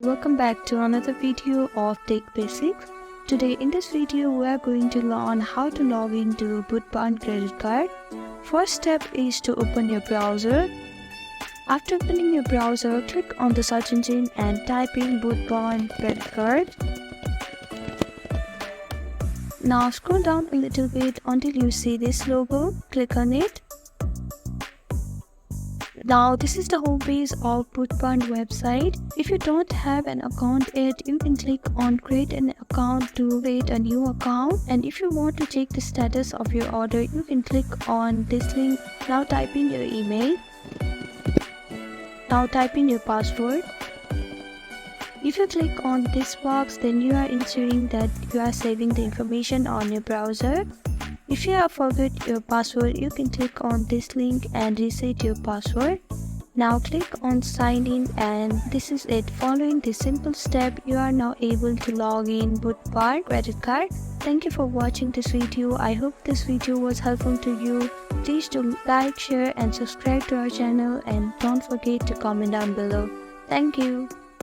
welcome back to another video of Tech Basics. Today in this video we are going to learn how to log into Bootbarn credit card. First step is to open your browser. After opening your browser, click on the search engine and type in Bootbarn credit card. Now scroll down a little bit until you see this logo. Click on it. Now this is the homepage of Bootbarn website. If you don't have an account yet, you can click on create an account to create a new account. And if you want to check the status of your order, you can click on this link. Now type in your email. Now type in your password. If you click on this box, then you are ensuring that you are saving the information on your browser. If you have forgot your password, you can click on this link and reset your password. Now click on sign in, and this is it. Following this simple step, you are now able to log in Bootbarn credit card. Thank you for watching this video. I hope this video was helpful to you. Please do like, share and subscribe to our channel, and don't forget to comment down below. Thank you.